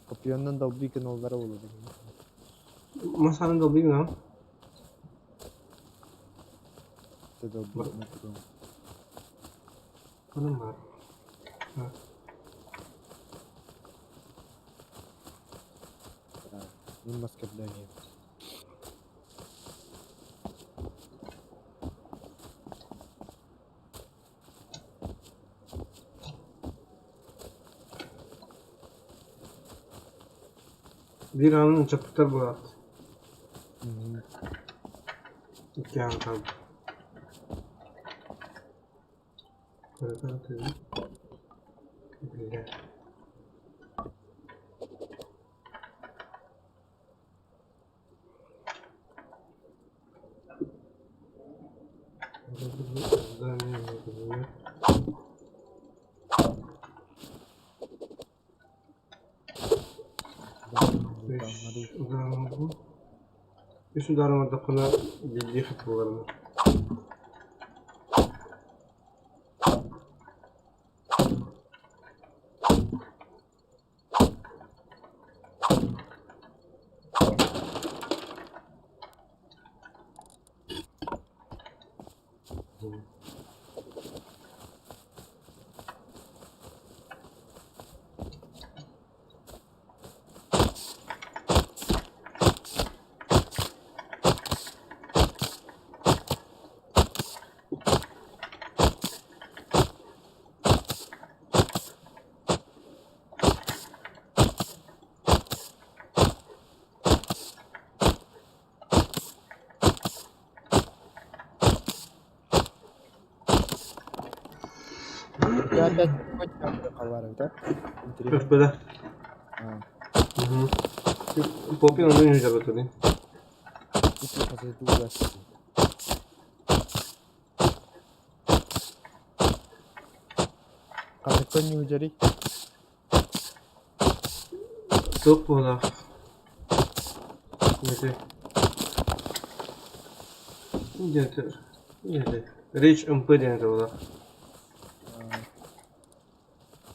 Kapıyondan da bir kanallara olur. Masanın da bir ne? Teda bir kanal. Kanım var. Ha. Ini masker lagi. Bir anın çapıtlar bu at. İki an kaldı. Böyle tanıtıyorum. Güzel. Üç udarma da kuna bildiği futbollarını. Ada macam kabar itu. Öfbede. Popi onu oynayacak oturayım. Itu kasih tugas. Konyu jari. Çok bola. Neyse. Getir. Neyse. Reach ımpı denir ola.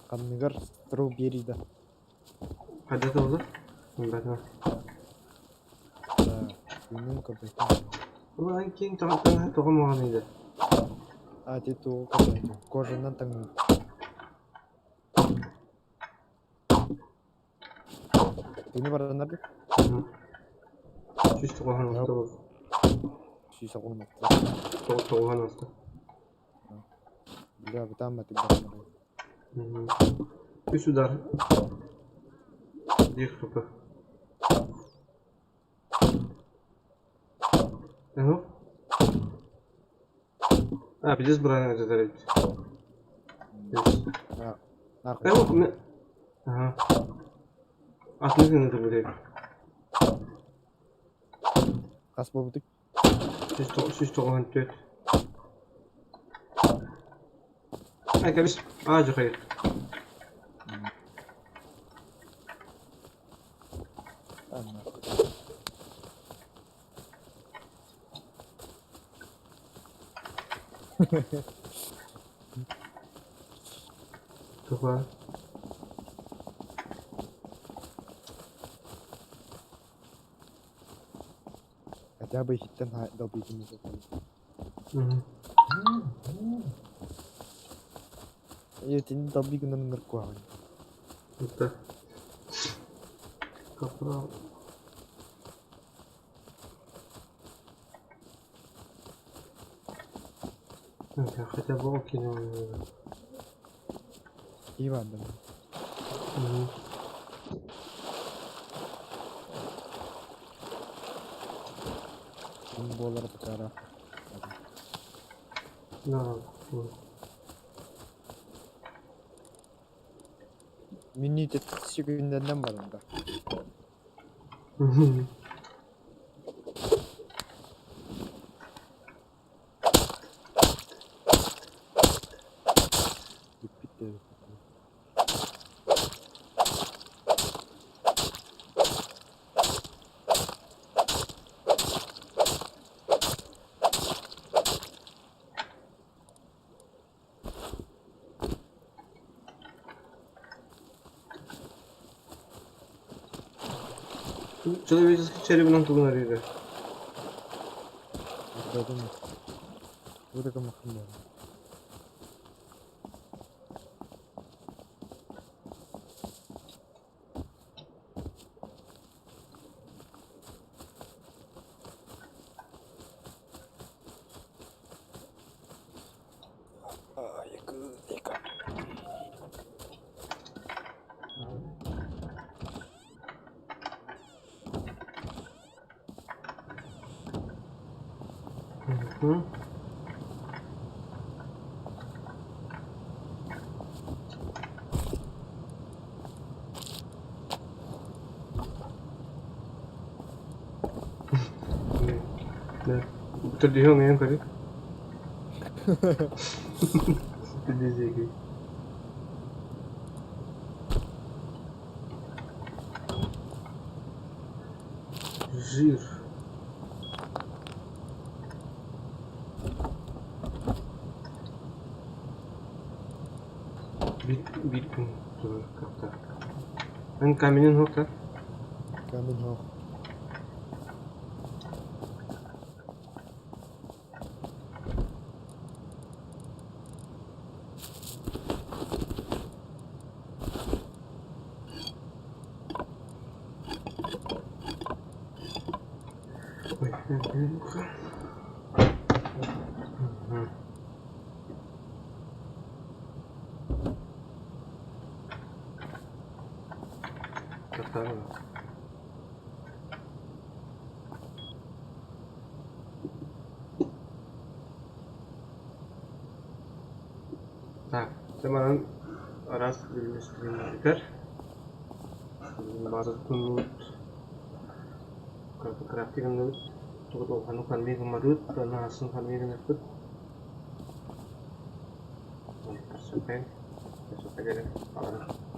Kannigar strawberry da. Hadi de ola. Ben Bunun kapatın. ulan kim tahtına tokumaganıydı. Ati tuh kapatın. Korunan tang. Ini pada nerede? Hiç tokuhan hasta oldu. Sisa kono. Tokuhan hasta. Bila betam mati barang. Bir sudar. Bir kapı. Ne o? Ha biz buraya gideceğiz. Biz. Nah, Ne o? Ne? Aha. Aklınız nedir bu değil? kas bobutik. Siz tokuhan tüt. Hayır biz ağacı hayır. Anna. Tokuhan. Kaya ba hitan ha daw bitin mo sa kanya. Ayo tin tabi ko nang narkuhan. Ito. Kapra. Хотя бы окинул. Iwan dan. Bolar bicara. Nah. Mini tetsi günden barında. Bitti. Человеческий череп нам тут нарезали. Dedim. Burada kamakım var. Hı? Ne? Terdiyor muyum kali? Terdiyor ki. Жир. Bir gün dur kapta. Ben kaminin hokta. Kamin ho. Ой, Катарова. Так, teman aras bilmiştir. Bazı tunut crafting nut tuh anu kan mi kemarut dan hasil kan mi keneput. Sampai Mesut'a gelin. Alalım.